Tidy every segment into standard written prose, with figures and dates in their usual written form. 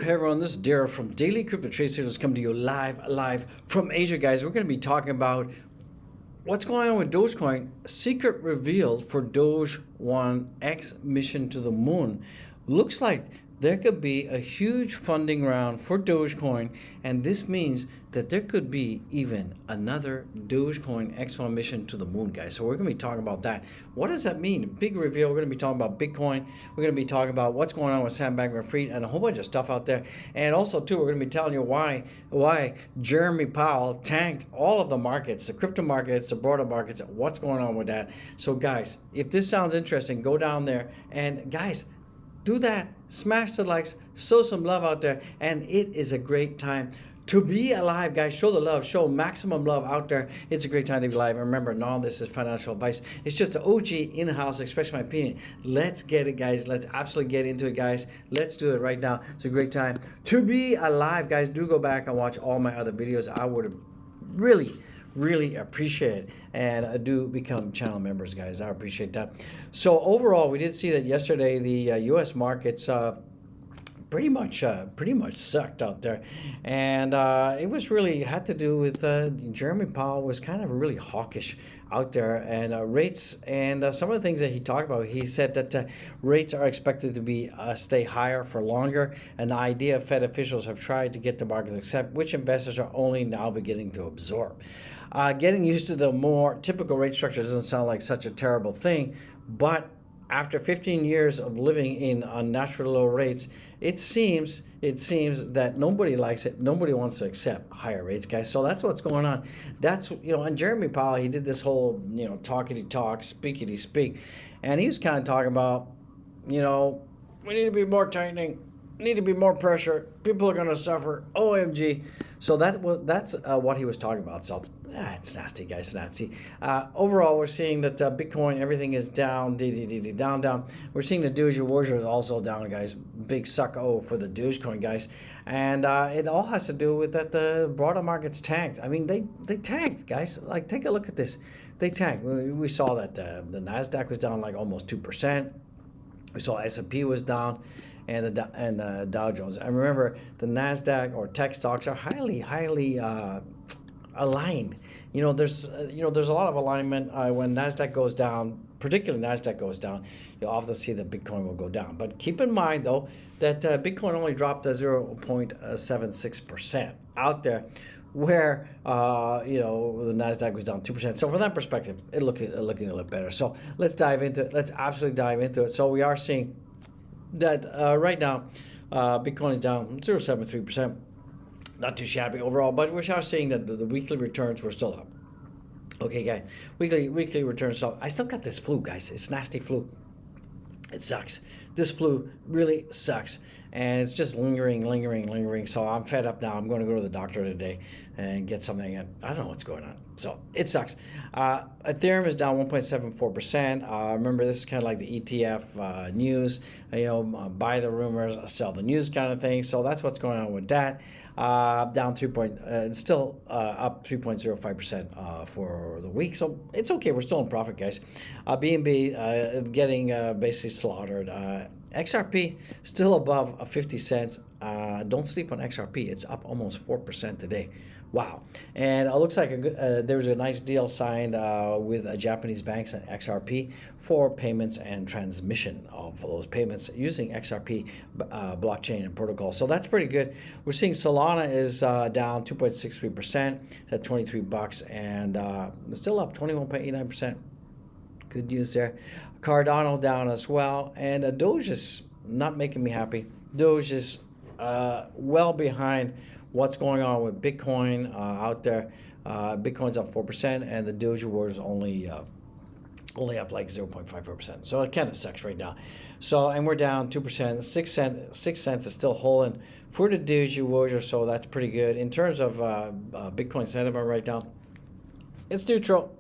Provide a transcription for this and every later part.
Hey everyone, this is Daryl from Daily Crypto Trezor. Let's come to you live from Asia, guys. We're going to be talking about what's going on with Dogecoin. Secret revealed for Doge-1 X mission to the moon. Looks like there could be a huge funding round for Dogecoin, and this means that there could be even another Dogecoin X1 mission to the moon, guys. So we're going to be talking about that. What does that mean? Big reveal. We're going to be talking about Bitcoin. We're going to be talking about what's going on with Sam Bankman-Fried and a whole bunch of stuff out there. And also, too, we're going to be telling you why Jeremy Powell tanked all of the markets, the crypto markets, the broader markets, what's going on with that. So, guys, if this sounds interesting, go down there. And, guys, do that. Smash the likes, show some love out there, and it is a great time to be alive, guys. Show the love, show maximum love out there. It's a great time to be alive. And remember, none of this is financial advice. It's just an OG in-house expression of my opinion. Let's get it, guys. Let's absolutely get into it, guys. Let's do it right now. It's a great time to be alive, guys. Do go back and watch all my other videos. I would really appreciate it, and do become channel members, guys. I appreciate that. So overall, we did see that yesterday the U.S. markets pretty much sucked out there, and it was really had to do with Jeremy Powell was kind of really hawkish out there, and rates and some of the things that he talked about. He said that rates are expected to be stay higher for longer, and the idea Fed officials have tried to get the markets to accept, which investors are only now beginning to absorb. Getting used to the more typical rate structure doesn't sound like such a terrible thing, but after 15 years of living in unnatural low rates, it seems that nobody likes it. Nobody wants to accept higher rates, guys. So that's what's going on. That's, and Jeremy Powell, he did this whole, talkity talk, speakity speak, and he was kind of talking about, we need to be more tightening, need to be more pressure. People are going to suffer. OMG. So that's what he was talking about. So it's nasty, guys. Nasty. Overall, we're seeing that Bitcoin, everything is down, down. We're seeing the Doge-1 is also down, guys. Big suck for the Dogecoin, guys. And it all has to do with that the broader markets tanked. I mean, they tanked, guys. Like, take a look at this. They tanked. We saw that the NASDAQ was down like almost 2%. We saw S&P was down, and Dow Jones. And remember, the NASDAQ or tech stocks are highly aligned. There's a lot of alignment when NASDAQ goes down. Particularly NASDAQ goes down, you'll often see that Bitcoin will go down. But keep in mind, though, that Bitcoin only dropped 0.76% out there, where the NASDAQ was down 2%. So from that perspective, it's looking a little better. So let's dive into it. Let's absolutely dive into it. So we are seeing that right now, Bitcoin is down 0.73%. Not too shabby overall, but we're now seeing that the weekly returns were still up. Okay, guys, weekly returns. So I still got this flu, guys. It's nasty flu. It sucks. This flu really sucks, and it's just lingering. So I'm fed up now. I'm going to go to the doctor today and get something. And I don't know what's going on. So it sucks. Ethereum is down 1.74%. Remember, this is kind of like the ETF news. Buy the rumors, sell the news kind of thing. So that's what's going on with that. Down still up 3.05% for the week. So it's okay. We're still in profit, guys. BNB getting basically slaughtered. XRP still above 50 cents. Don't sleep on XRP. It's up almost 4% today. Wow. And it looks like there was a nice deal signed with Japanese banks and XRP for payments and transmission of those payments using XRP blockchain and protocol. So that's pretty good. We're seeing Solana is down 2.63%. It's at $23, and it's still up 21.89%. Good news there. Cardano down as well, and Doge is not making me happy. Doge is well behind what's going on with Bitcoin out there. Bitcoin's up 4%, and the Doge-1 is only up like 0.54%. So it kind of sucks right now. So, and we're down 2%. 6 cents is still holding for the Doge-1, so that's pretty good. In terms of Bitcoin sentiment right now, it's neutral.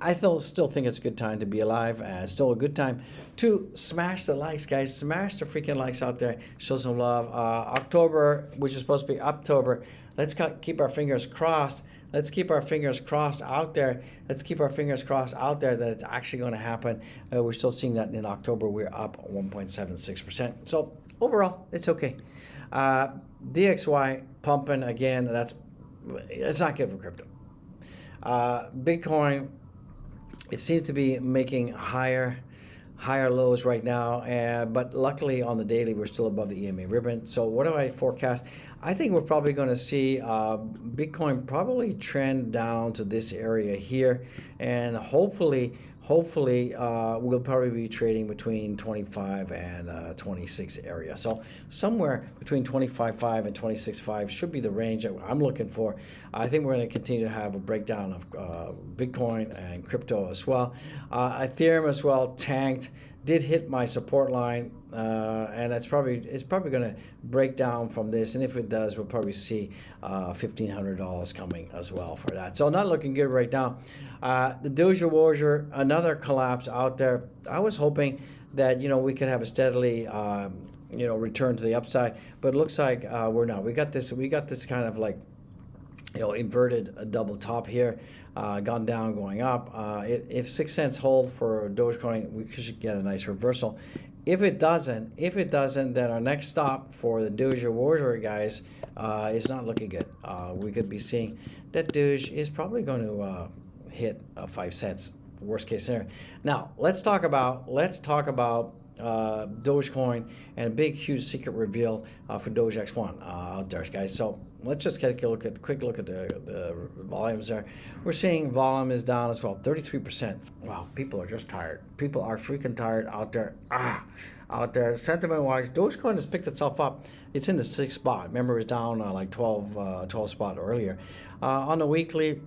I still think it's a good time to be alive. It's still a good time to smash the likes, guys. Smash the freaking likes out there. Show some love. October, which is supposed to be October. Let's keep our fingers crossed. Let's keep our fingers crossed out there. Let's keep our fingers crossed out there that it's actually going to happen. We're still seeing that in October. We're up 1.76%. So overall, it's okay. DXY pumping again. It's not good for crypto. Bitcoin, it seems to be making higher lows right now, but luckily on the daily we're still above the EMA ribbon. So what do I forecast? I think we're probably going to see Bitcoin probably trend down to this area here, and hopefully we'll probably be trading between 25 and 26 area. So somewhere between 25.5 and 26.5 should be the range that I'm looking for. I think we're going to continue to have a breakdown of Bitcoin and crypto as well. Ethereum as well tanked, did hit my support line, and it's probably going to break down from this. And if it does, we'll probably see $1,500 coming as well for that. So not looking good right now. The Dogecoin, another collapse out there. I was hoping that we could have a steadily return to the upside, but it looks like we're not. We got this kind of like inverted a double top here, gone down, going up. If 6 cents hold for Dogecoin, we should get a nice reversal. If it doesn't, then our next stop for the Doge Warrior guys is not looking good. We could be seeing that Doge is probably going to hit 5 cents. Worst case scenario. Now let's talk about Dogecoin and a big, huge secret reveal for DOGE-1 out there, guys. So let's just take a quick look at the volumes there. We're seeing volume is down as well, 33%. Wow, people are just tired. People are freaking tired out there. Out there. Sentiment-wise, Dogecoin has picked itself up. It's in the 6th spot. Remember, it was down like 12 spot earlier. On the weekly,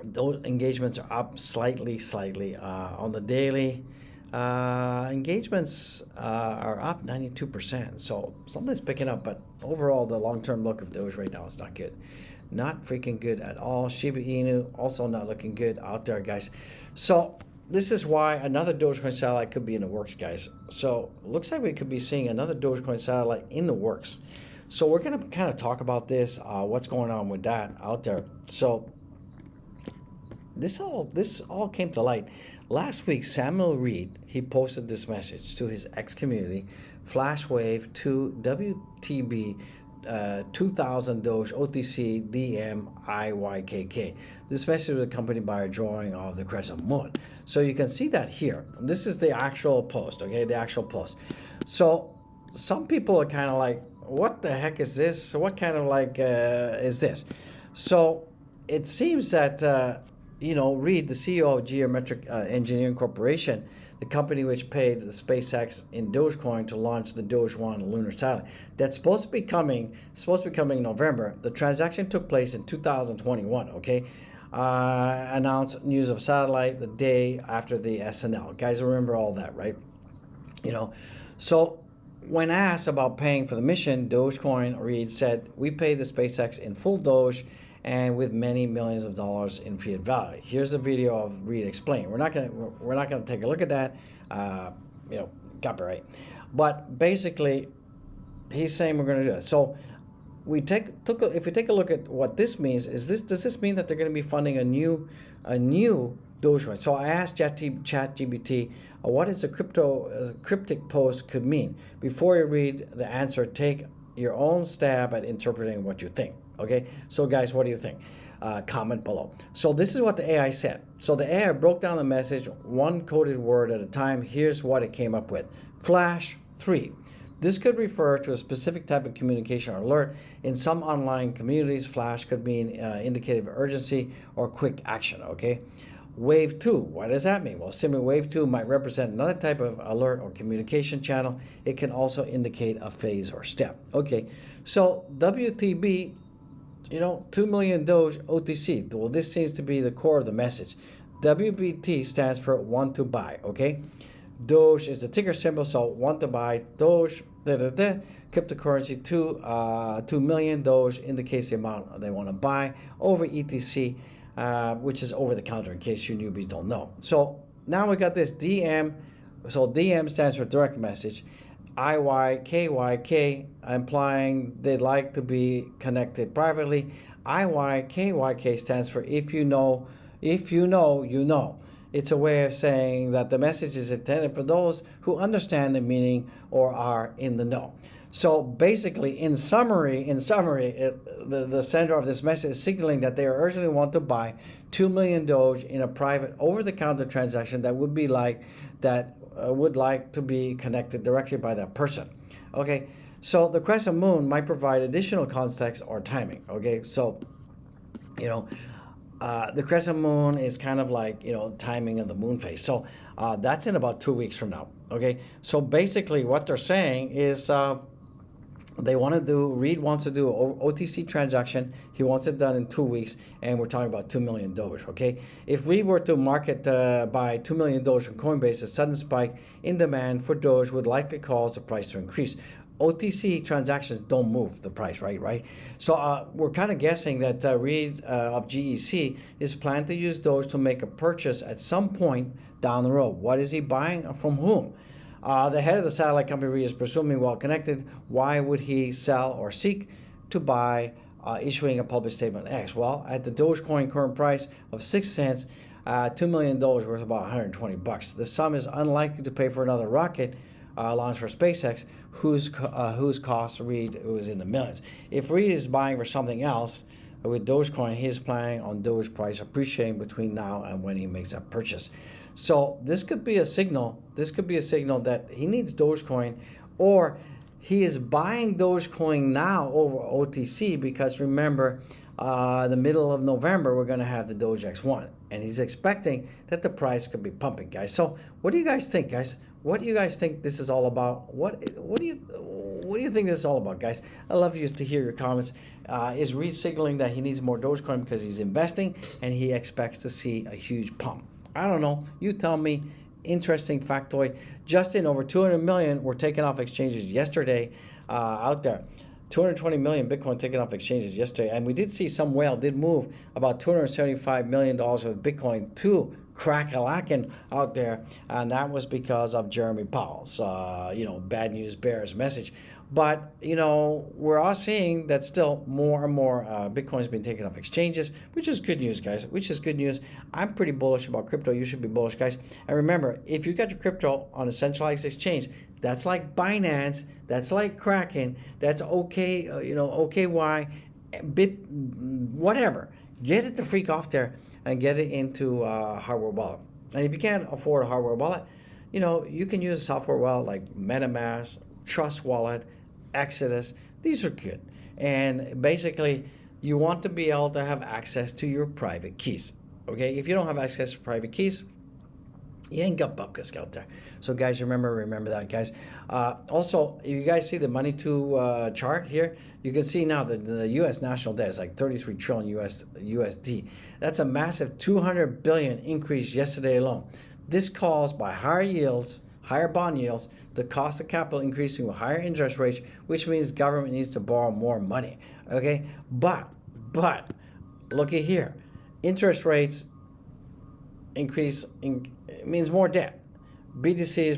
those engagements are up slightly. On the daily, engagements are up 92%. So something's picking up, but overall, the long-term look of Doge right now is not good. Not freaking good at all. Shiba Inu also not looking good out there, guys. So this is why another Dogecoin satellite could be in the works, guys. So looks like we could be seeing another Dogecoin satellite in the works. So we're going to kind of talk about this, what's going on with that out there. So this all came to light last week. Samuel Reed, he posted this message to his X community: flash wave to WTB 2000 Doge OTC DM IYKK. This message was accompanied by a drawing of the crescent moon. So you can see that here. This is the actual post, okay? The actual post. So some people are kind of like, what the heck is this? What kind of like is this? So it seems that Reed, the CEO of Geometric Engineering Corporation, the company which paid the SpaceX in Dogecoin to launch the DOGE-1 lunar satellite, that's supposed to be coming in November. The transaction took place in 2021. Okay, announced news of satellite the day after the SNL. Guys, remember all that, right? So when asked about paying for the mission, Dogecoin, Reed said, "We paid the SpaceX in full Doge and with many millions of dollars in fiat value." Here's the video of Reed explaining. We're not gonna take a look at that, copyright. But basically, he's saying we're gonna do it. So if we take a look at what this means, does this mean that they're gonna be funding a new Dogecoin? So I asked ChatGPT, what is a cryptic post could mean? Before you read the answer, take your own stab at interpreting what you think. Okay, so guys, what do you think? Comment below. So this is what the AI said. So the AI broke down the message one coded word at a time. Here's what it came up with. Flash 3. This could refer to a specific type of communication or alert. In some online communities, flash could mean indicative of urgency or quick action, okay? Wave 2, what does that mean? Well, simply wave 2 might represent another type of alert or communication channel. It can also indicate a phase or step. Okay, so WTB, 2 million Doge OTC. Well, this seems to be the core of the message. WBT stands for want to buy, okay? Doge is the ticker symbol, so want to buy. Doge, cryptocurrency, 2 million Doge indicates the amount they want to buy over ETC, which is over the counter, in case you newbies don't know. So now we got this DM. So DM stands for direct message. IYKYK, implying they'd like to be connected privately. IYKYK stands for if you know, you know. It's a way of saying that the message is intended for those who understand the meaning or are in the know. So basically, in summary, the sender of this message is signaling that they urgently want to buy 2 million Doge in a private over-the-counter transaction that would be like would like to be connected directly by that person. Okay, so the crescent moon might provide additional context or timing. Okay, so the crescent moon is kind of like timing of the moon phase. So that's in about 2 weeks from now. Okay, so basically what they're saying is Reed wants to do an OTC transaction. He wants it done in 2 weeks, and we're talking about 2 million Doge, okay? If we were to market buy 2 million Doge on Coinbase, a sudden spike in demand for Doge would likely cause the price to increase. OTC transactions don't move the price, right? So we're kind of guessing that Reed of GEC is planning to use Doge to make a purchase at some point down the road. What is he buying? From whom? The head of the satellite company Reed is presumably well connected. Why would he sell or seek to buy issuing a public statement X? Well, at the Dogecoin current price of 6 cents, 2 million Doge worth about 120 bucks. The sum is unlikely to pay for another rocket launch for SpaceX, whose cost Reed was in the millions. If Reed is buying for something else with Dogecoin, he is planning on Doge price appreciating between now and when he makes that purchase. So this could be a signal. This could be a signal that he needs Dogecoin, or he is buying Dogecoin now over OTC because remember, the middle of November we're going to have the DOGE-1, and he's expecting that the price could be pumping, guys. So what do you guys think, guys? What do you guys think this is all about? What do you think this is all about, guys? I love you to hear your comments. Is Reed signaling that he needs more Dogecoin because he's investing and he expects to see a huge pump? I don't know. You tell me. Interesting factoid. Justin, over 200 million were taken off exchanges yesterday out there. 220 million Bitcoin taken off exchanges yesterday. And we did see some whale did move about $275 million worth of Bitcoin to crack-a-lackin' out there. And that was because of Jeremy Powell's, bad news bears message. But, we're all seeing that still more and more Bitcoin's been taken off exchanges, which is good news, guys, which is good news. I'm pretty bullish about crypto. You should be bullish, guys. And remember, if you got your crypto on a centralized exchange, that's like Binance, that's like Kraken, that's OKY, whatever. Get it the freak off there and get it into a hardware wallet. And if you can't afford a hardware wallet, you can use a software wallet like MetaMask, Trust Wallet, Exodus. These are good. And basically, you want to be able to have access to your private keys. Okay? If you don't have access to private keys, you ain't got bupkis out there. So guys, remember that, guys. Also, you guys see the money to chart here? You can see now that the U.S. national debt is like 33 trillion USD. That's a massive 200 billion increase yesterday alone. This caused by higher yields, higher bond yields, the cost of capital increasing with higher interest rates, which means government needs to borrow more money. Okay, but looky here, interest rates increase means more debt. BTC is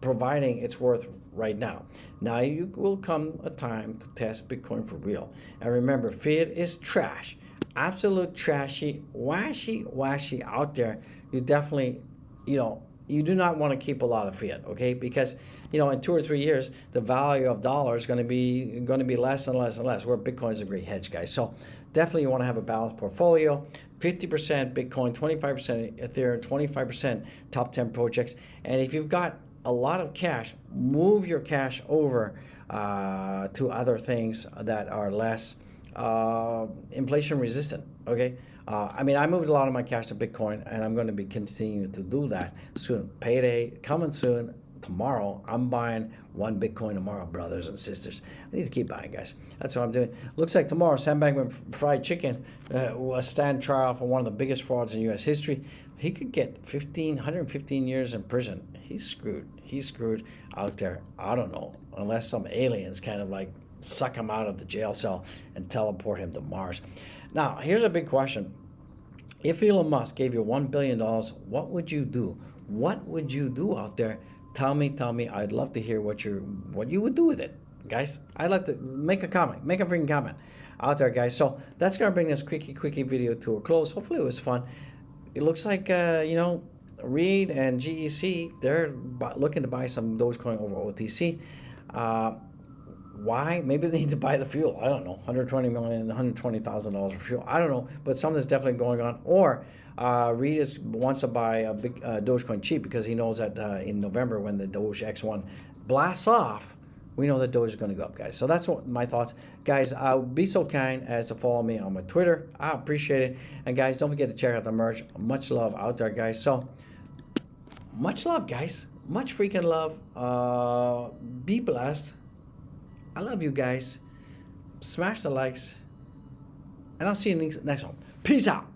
providing its worth right now. Now you will come a time to test Bitcoin for real. And remember, fiat is trash, absolute trashy, washy out there. You definitely, you do not want to keep a lot of fiat, okay? Because in 2 or 3 years, the value of dollar is going to be less and less and less. Where Bitcoin is a great hedge, guys. So definitely you want to have a balanced portfolio. 50% Bitcoin, 25% Ethereum, 25% top 10 projects. And if you've got a lot of cash, move your cash over to other things that are less inflation resistant, okay? I moved a lot of my cash to Bitcoin, and I'm going to be continuing to do that soon. Payday coming soon. Tomorrow, I'm buying 1 Bitcoin tomorrow, brothers and sisters. I need to keep buying, guys. That's what I'm doing. Looks like tomorrow, Sam Bankman-Fried Chicken will stand trial for one of the biggest frauds in U.S. history. He could get 115 years in prison. He's screwed. He's screwed out there. I don't know, unless some aliens kind of like suck him out of the jail cell and teleport him to Mars. Now, here's a big question. If Elon Musk gave you $1 billion, what would you do? What would you do out there? Tell me. I'd love to hear what you would do with it, guys. I'd like to make a comment. Make a freaking comment out there, guys. So that's going to bring this quickie video to a close. Hopefully it was fun. it looks like, Reed and GEC, they're looking to buy some Dogecoin over OTC. Why? Maybe they need to buy the fuel. I don't know. $120,000 for fuel. I don't know. But something's definitely going on. Or Reed wants to buy a big Dogecoin cheap because he knows that in November when the DOGE-1 blasts off, we know that Doge is going to go up, guys. So that's what my thoughts. Guys, be so kind as to follow me on my Twitter. I appreciate it. And guys, don't forget to check out the merch. Much love out there, guys. So much love, guys. Much freaking love. Be blessed. I love you guys. Smash the likes. And I'll see you next one. Peace out.